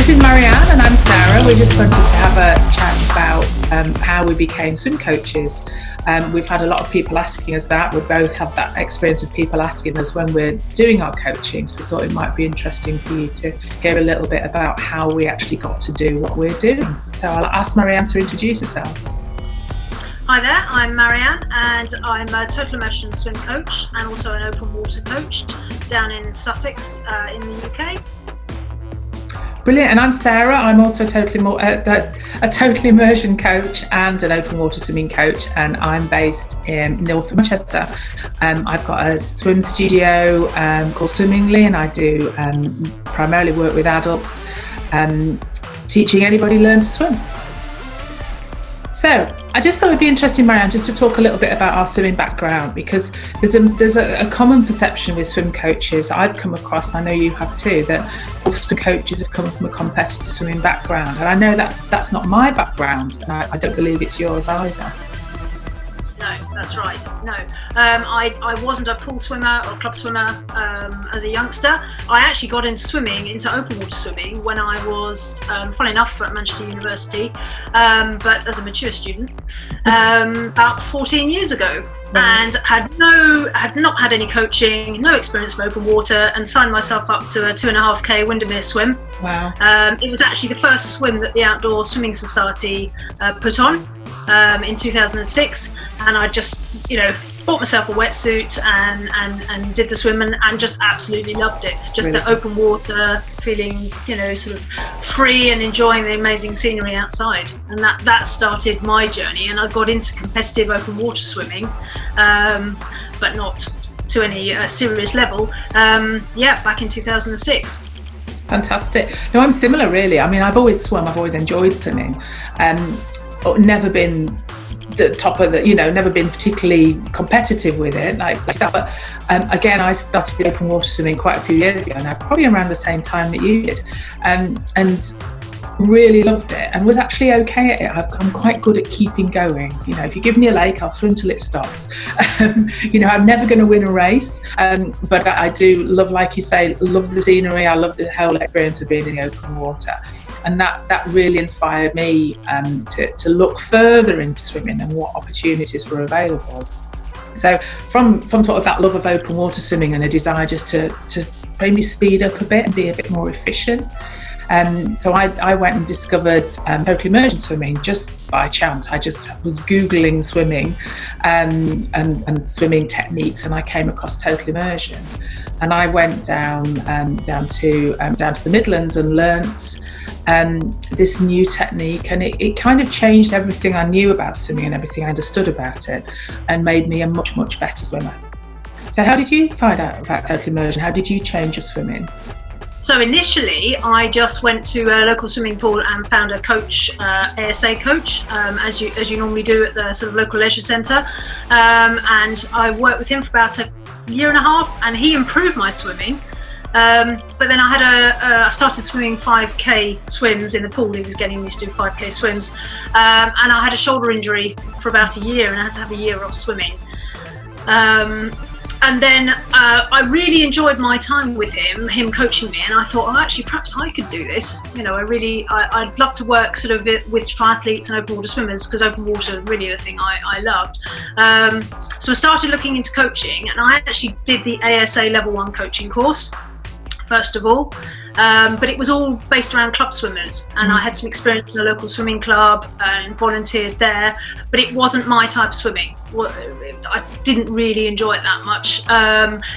This is Marianne and I'm Sarah. We just wanted to have a chat about how we became swim coaches. We've had a lot of people asking us that. We both have that experience of people asking us when we're doing our coaching. So we thought it might be interesting for you to hear a little bit about how we actually got to do what we're doing. So I'll ask Marianne to introduce herself. Hi there, I'm Marianne and I'm a total immersion swim coach and also an open water coach down in Sussex in the UK. Brilliant. And I'm Sarah. I'm also a total immersion coach and an open water swimming coach, and I'm based in North Manchester. I've got a swim studio called Swimmingly, and I do primarily work with adults, teaching anybody learn to swim. So I just thought it'd be interesting, Marianne, just to talk a little bit about our swimming background, because there's a common perception with swim coaches I've come across, I know you have too, that all swim coaches have come from a competitive swimming background. And I know that's not my background, and I don't believe it's yours either. No, that's right. No, I wasn't a pool swimmer or club swimmer as a youngster. I actually got into open water swimming when I was, funnily enough, at Manchester University, but as a mature student, about 14 years ago. And had not had any coaching, no experience of open water, and signed myself up to a 2.5k Windermere swim. Wow. It was actually the first swim that the Outdoor Swimming Society put on in 2006, and I just, bought myself a wetsuit and did the swim and just absolutely loved it. Just the open water, feeling, sort of free and enjoying the amazing scenery outside. And that started my journey, and I got into competitive open water swimming, but not to any serious level, back in 2006. Fantastic. No, I'm similar really. I mean, I've always swum, I've always enjoyed swimming. Never been the top of never been particularly competitive with it like that. But again, I started open water swimming quite a few years ago, now probably around the same time that you did, and really loved it and was actually okay at it. I'm quite good at keeping going. If you give me a lake, I'll swim till it stops. I'm never going to win a race, but I do love, like you say, love the scenery. I love the whole experience of being in the open water. And that really inspired me to look further into swimming and what opportunities were available. So from sort of that love of open water swimming and a desire just to maybe speed up a bit and be a bit more efficient, so I went and discovered total immersion swimming just by chance. I just was Googling swimming and swimming techniques, and I came across total immersion. And I went down to the Midlands and learnt this new technique, and it kind of changed everything I knew about swimming and everything I understood about it, and made me a much, much better swimmer. So how did you find out about total immersion? How did you change your swimming? So initially, I just went to a local swimming pool and found a coach, ASA coach, as you normally do at the sort of local leisure centre, and I worked with him for about a year and a half, and he improved my swimming. But then I started swimming 5k swims in the pool. He was getting me to do 5k swims, and I had a shoulder injury for about a year, and I had to have a year off swimming. And then I really enjoyed my time with him coaching me, and I thought, actually, perhaps I could do this. I'd love to work sort of with triathletes and open water swimmers, because open water is really the thing I loved. So I started looking into coaching, and I actually did the ASA Level 1 coaching course, first of all. But it was all based around club swimmers, and I had some experience in a local swimming club and volunteered there, but it wasn't my type of swimming. I didn't really enjoy it that much.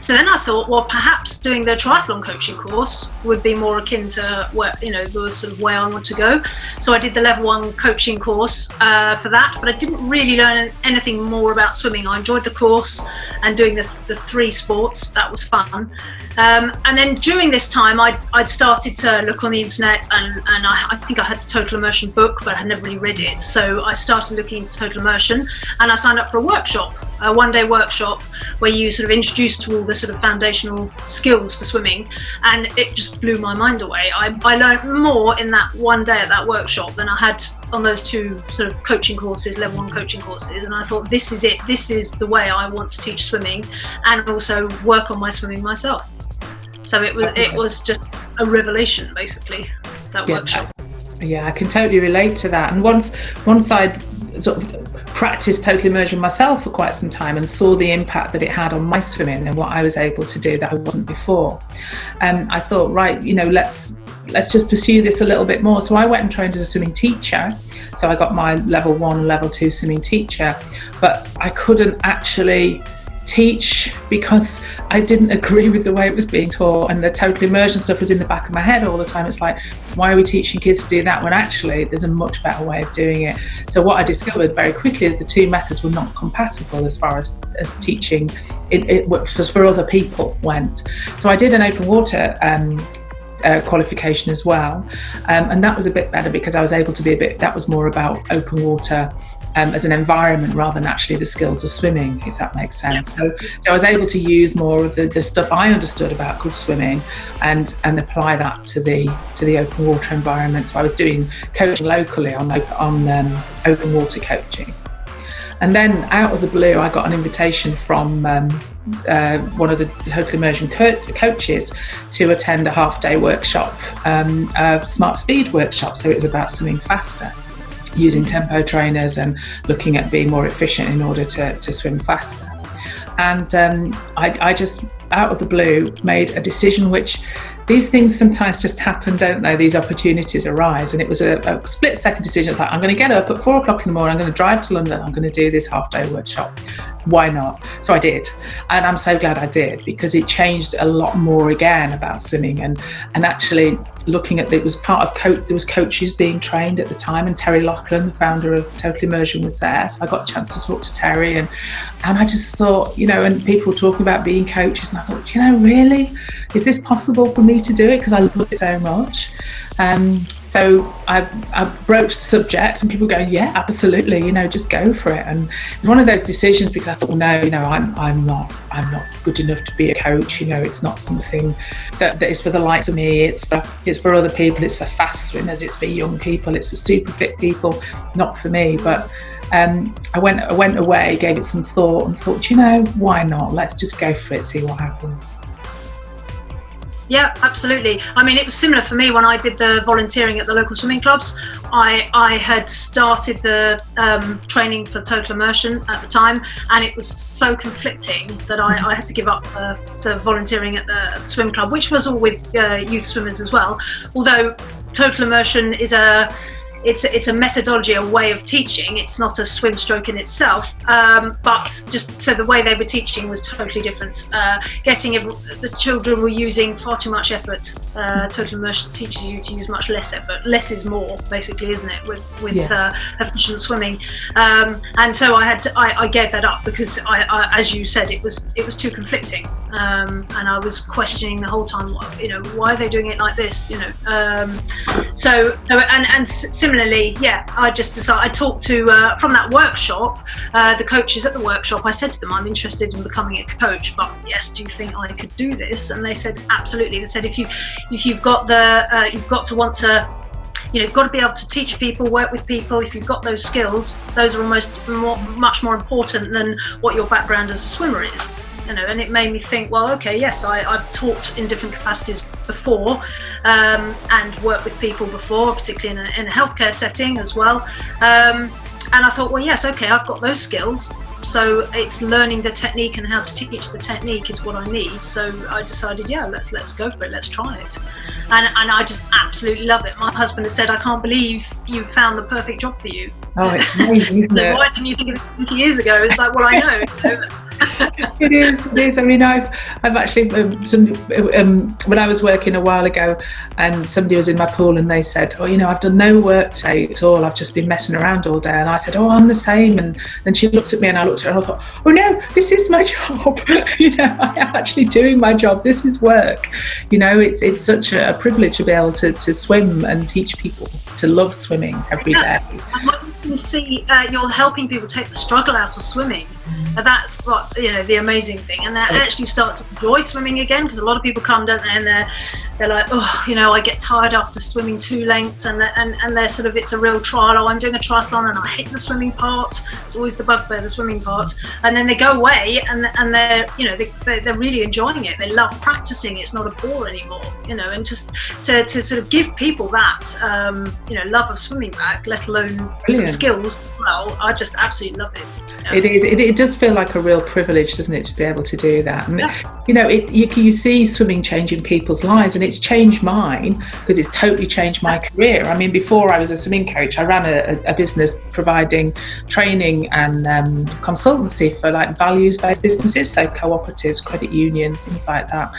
So then I thought, well, perhaps doing the triathlon coaching course would be more akin to the sort of way I want to go. So I did the Level 1 coaching course for that, but I didn't really learn anything more about swimming. I enjoyed the course and doing the three sports. That was fun. And then during this time, I'd started to look on the internet, and I think I had the Total Immersion book, but I had never really read it. So I started looking into Total Immersion, and I signed up for a workshop, a one-day workshop where you sort of introduced to all the sort of foundational skills for swimming, and it just blew my mind away. I learned more in that one day at that workshop than I had on those two sort of coaching courses, Level 1 coaching courses, and I thought, this is it. This is the way I want to teach swimming, and also work on my swimming myself. So it was just a revelation, basically. that workshop. Yeah, I can totally relate to that. And once I'd sort of practiced total immersion myself for quite some time and saw the impact that it had on my swimming and what I was able to do that I wasn't before, I thought, right, let's just pursue this a little bit more. So I went and trained as a swimming teacher. So I got my level 1 and level 2 swimming teacher, but I couldn't actually teach because I didn't agree with the way it was being taught, and the total immersion stuff was in the back of my head all the time. It's like, why are we teaching kids to do that when actually there's a much better way of doing it? So what I discovered very quickly is the two methods were not compatible as far as teaching it for other people went. So I did an open water qualification as well, and that was a bit better because I was able to that was more about open water as an environment rather than actually the skills of swimming, if that makes sense. So I was able to use more of the stuff I understood about good swimming and apply that to the open water environment. So I was doing coaching locally on open water coaching. And then out of the blue, I got an invitation from one of the total immersion coaches to attend a half-day workshop, a smart speed workshop. So it was about swimming faster, using tempo trainers and looking at being more efficient in order to swim faster. And I just, out of the blue, made a decision, which these things sometimes just happen, don't they? These opportunities arise. And it was a split-second decision. It's like, I'm going to get up at 4 o'clock in the morning, I'm going to drive to London, I'm going to do this half-day workshop. Why not? So I did. And I'm so glad I did, because it changed a lot more again about swimming and actually looking at, it was part of there was coaches being trained at the time, and Terry Lachlan, the founder of Total Immersion, was there. So I got a chance to talk to Terry, and I just thought, and people were talking about being coaches, and I thought, really? Is this possible for me to do it? Because I love it so much. So I broached the subject, and people go, yeah, absolutely, just go for it. And it's one of those decisions, because I thought, well, no, I'm not good enough to be a coach. It's not something that is for the likes of me. It's for other people. It's for fast swimmers. It's for young people. It's for super fit people. Not for me. But I went away, gave it some thought, and thought, why not? Let's just go for it, see what happens. Yeah, absolutely. I mean, it was similar for me when I did the volunteering at the local swimming clubs. I had started the training for total immersion at the time, and it was so conflicting that I had to give up the volunteering at the swim club, which was all with youth swimmers as well. Although total immersion is it's a methodology, a way of teaching. It's not a swim stroke in itself, but just so the way they were teaching was totally different. The children were using far too much effort. Total immersion teaches you to use much less effort. Less is more, basically, isn't it? With efficient swimming, and so I gave that up because I, as you said, it was too conflicting, and I was questioning the whole time. Why are they doing it like this? Similarly, I just decided. I talked to from that workshop, the coaches at the workshop. I said to them, I'm interested in becoming a coach, but yes, do you think I could do this? And they said, absolutely. They said, if you've got you've got to want to, you've got to be able to teach people, work with people. If you've got those skills, those are much more important than what your background as a swimmer is. And it made me think, well, okay, yes, I've taught in different capacities before, and worked with people before, particularly in a healthcare setting as well. And I thought, well, yes, okay, I've got those skills. So it's learning the technique and how to teach the technique is what I need. So I decided, let's go for it. Let's try it. And I just absolutely love it. My husband has said, I can't believe you found the perfect job for you. Oh, it's amazing, isn't it? Why didn't you think of it 20 years ago? It's like, well, I know. It is. I mean, I've actually, when I was working a while ago, and somebody was in my pool and they said, I've done no work today at all. I've just been messing around all day. And I said, I'm the same. And then she looked at me and I looked at her and I thought, oh no, this is my job. I am actually doing my job. This is work. It's such a privilege to be able to swim and teach people to love swimming every day. And when you can see you're helping people take the struggle out of swimming, And that's what, the amazing thing. And they actually start to enjoy swimming again, because a lot of people come, don't they, and they're like, oh, I get tired after swimming 2 lengths, and they're sort of, it's a real trial. Oh, I'm doing a triathlon and I hate the swimming part. It's always the bugbear, the swimming part. And then they go away and they're, they're really enjoying it. They love practicing. It's not a bore anymore, and just to sort of give people that, love of swimming back, let alone some skills as well. I just absolutely love it. It is. It does feel like a real privilege, doesn't it, to be able to do that? And, you see swimming changing people's lives, and it's changed mine, because it's totally changed my career. I mean, before I was a swimming coach, I ran a business providing training and consultancy for like values-based businesses, so cooperatives, credit unions, things like that.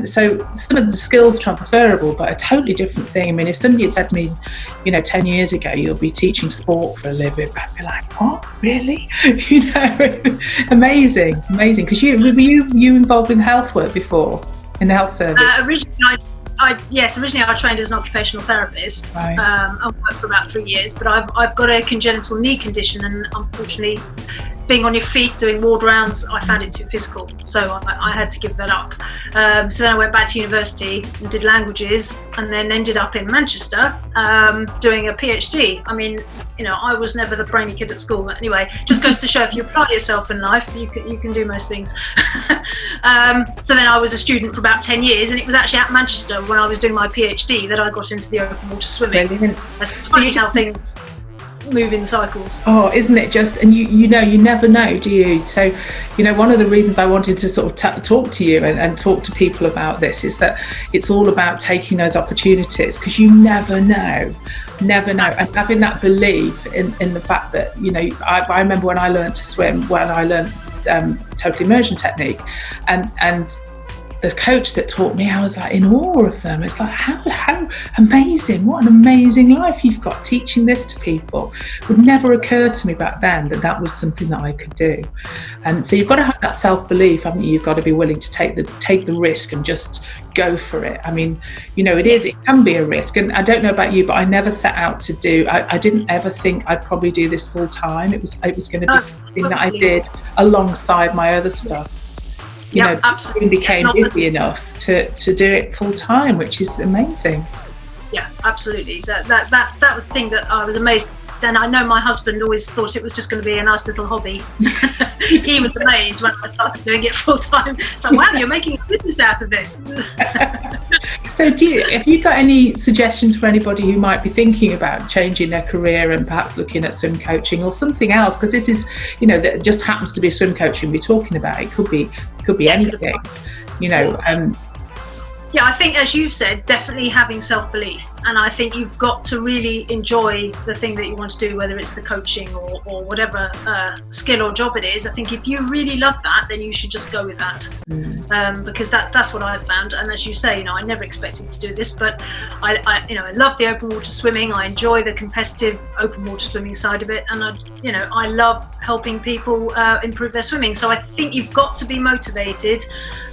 So some of the skills transferable, but a totally different thing. I mean, if somebody had said to me, 10 years ago, you'll be teaching sport for a living, I'd be like, what, really? Amazing. Because were you involved in health work before, in the health service? Originally I trained as an occupational therapist. Right. I worked for about 3 years, but I've got a congenital knee condition, and unfortunately, being on your feet doing ward rounds, I found it too physical, so I had to give that up. So then I went back to university and did languages, and then ended up in Manchester doing a PhD. I mean, I was never the brainy kid at school, but anyway, just goes to show if you apply yourself in life, you can do most things. So then I was a student for about 10 years, and it was actually at Manchester when I was doing my PhD that I got into the open water swimming. Brilliant. It's funny how things move in cycles. Oh, isn't it just? And you never know, do you? So, one of the reasons I wanted to sort of talk to you and talk to people about this is that it's all about taking those opportunities, because you never know, and having that belief in the fact that, I remember when I learned to swim, when I learned total immersion technique, and the coach that taught me, I was like in awe of them. It's like, how amazing, what an amazing life you've got teaching this to people. It would never occur to me back then that was something that I could do. And so you've got to have that self-belief, haven't you? You've got to be willing to take the risk and just go for it. I mean, it can be a risk. And I don't know about you, but I never set out to do, I didn't ever think I'd probably do this full time. It was going to be something that I did alongside my other stuff. Absolutely. Became busy enough to do it full time, which is amazing. Yeah, absolutely. That was the thing that I was amazed. And I know my husband always thought it was just going to be a nice little hobby. He was amazed when I started doing it full time. So, wow, you're making a business out of this. So have you got any suggestions for anybody who might be thinking about changing their career and perhaps looking at swim coaching or something else? Because this is, that just happens to be swim coaching we're talking about. It could be anything, Yeah, I think, as you've said, definitely having self-belief. And I think you've got to really enjoy the thing that you want to do, whether it's the coaching or whatever skill or job it is. I think if you really love that, then you should just go with that. Because that's what I've found. And as you say, I never expected to do this, but I love the open water swimming. I enjoy the competitive open water swimming side of it. And I love helping people improve their swimming. So I think you've got to be motivated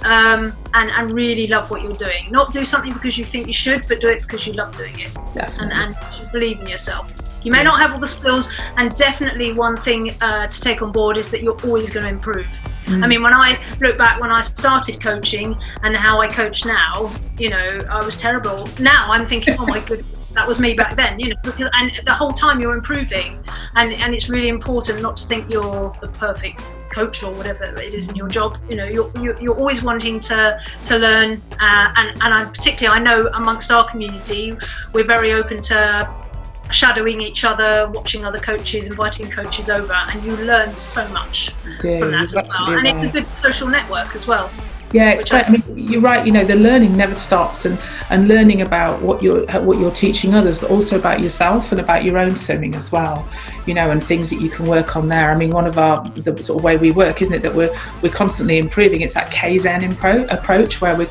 and really love what you're doing. Not do something because you think you should, but do it because you love doing it. And believe in yourself. You may not have all the skills, and definitely one thing to take on board is that you're always going to improve. I mean, when I look back when I started coaching and how I coach now, I was terrible. Now I'm thinking, oh my goodness, that was me back then, because and the whole time you're improving, and it's really important not to think you're the perfect coach or whatever it is in your job. You're always wanting to learn, and I know amongst our community we're very open to shadowing each other, watching other coaches, inviting coaches over, and you learn so much from that as well. And it's a good social network as well. Yeah, it's great. I mean, you're right. The learning never stops, and learning about what you're teaching others, but also about yourself and about your own swimming as well. And things that you can work on there. I mean, one of the sort of way we work, isn't it, that we're constantly improving. It's that Kaizen approach where we're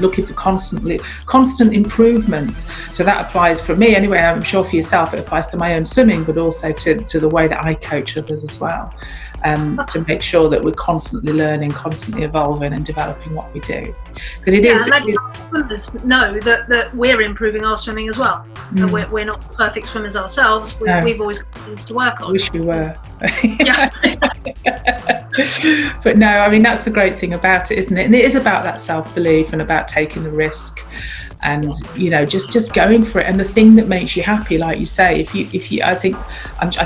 looking for constant improvements. So that applies for me anyway. I'm sure for yourself it applies to my own swimming, but also to the way that I coach others as well. to make sure that we're constantly learning, constantly evolving and developing what we do. Because swimmers know that we're improving our swimming as well. And we're not perfect swimmers ourselves. We've always got things to work on. I wish we were. Yeah. But no, I mean, that's the great thing about it, isn't it? And it is about that self-belief and about taking the risk and, you know, just going for it. And the thing that makes you happy, like you say, if you I think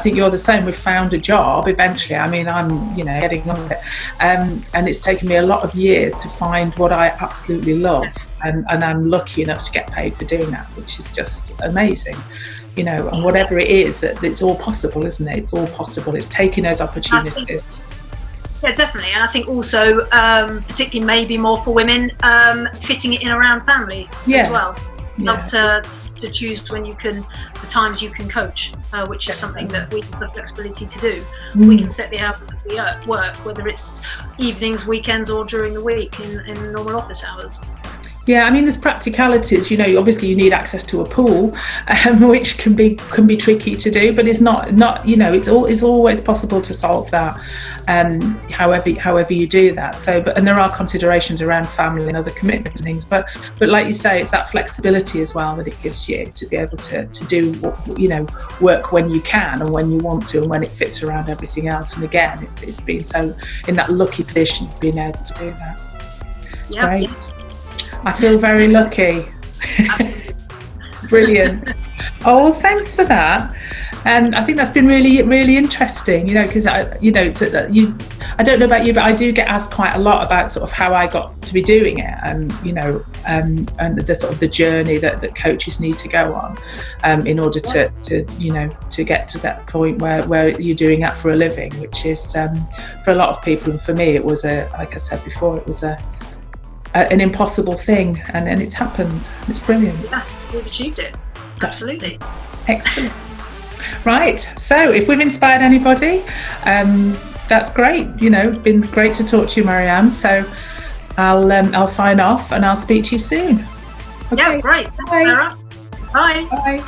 you're the same. We've found a job eventually. I mean, I'm, you know, getting on with it, and it's taken me a lot of years to find what I absolutely love, and I'm lucky enough to get paid for doing that, which is just amazing. You know, and whatever it is, that it's all possible, isn't it? It's all possible. It's taking those opportunities. Yeah, definitely. And I think also, particularly maybe more for women, fitting it in around family as well. Not to choose when you can, the times you can coach, which is something that we have the flexibility to do. We can set the hours that we work, whether it's evenings, weekends, or during the week in normal office hours. Yeah, I mean, there's practicalities. You know, obviously you need access to a pool, which can be tricky to do, but it's not. You know, it's always possible to solve that. However you do that. So, and there are considerations around family and other commitments and things. But like you say, it's that flexibility as well that it gives you to be able to do what, you know, work when you can and when you want to and when it fits around everything else. And again, it's been so in that lucky position of being able to do that. Yeah. Great. I feel very lucky. Absolutely. Brilliant. Oh, well, thanks for that. And I think that's been really, really interesting, you know, because I don't know about you, but I do get asked quite a lot about sort of how I got to be doing it, and, you know, and the sort of the journey that coaches need to go on in order to you know, to get to that point where you're doing that for a living, which is for a lot of people, and for me, it was like I said before, it was an impossible thing, and it's happened. It's brilliant. Yeah, we've achieved it. Absolutely. Excellent. Right, so if we've inspired anybody, that's great. You know, been great to talk to you, Marianne. So I'll sign off and I'll speak to you soon. Okay. Yeah, great. Thanks, Sarah. Bye. Bye.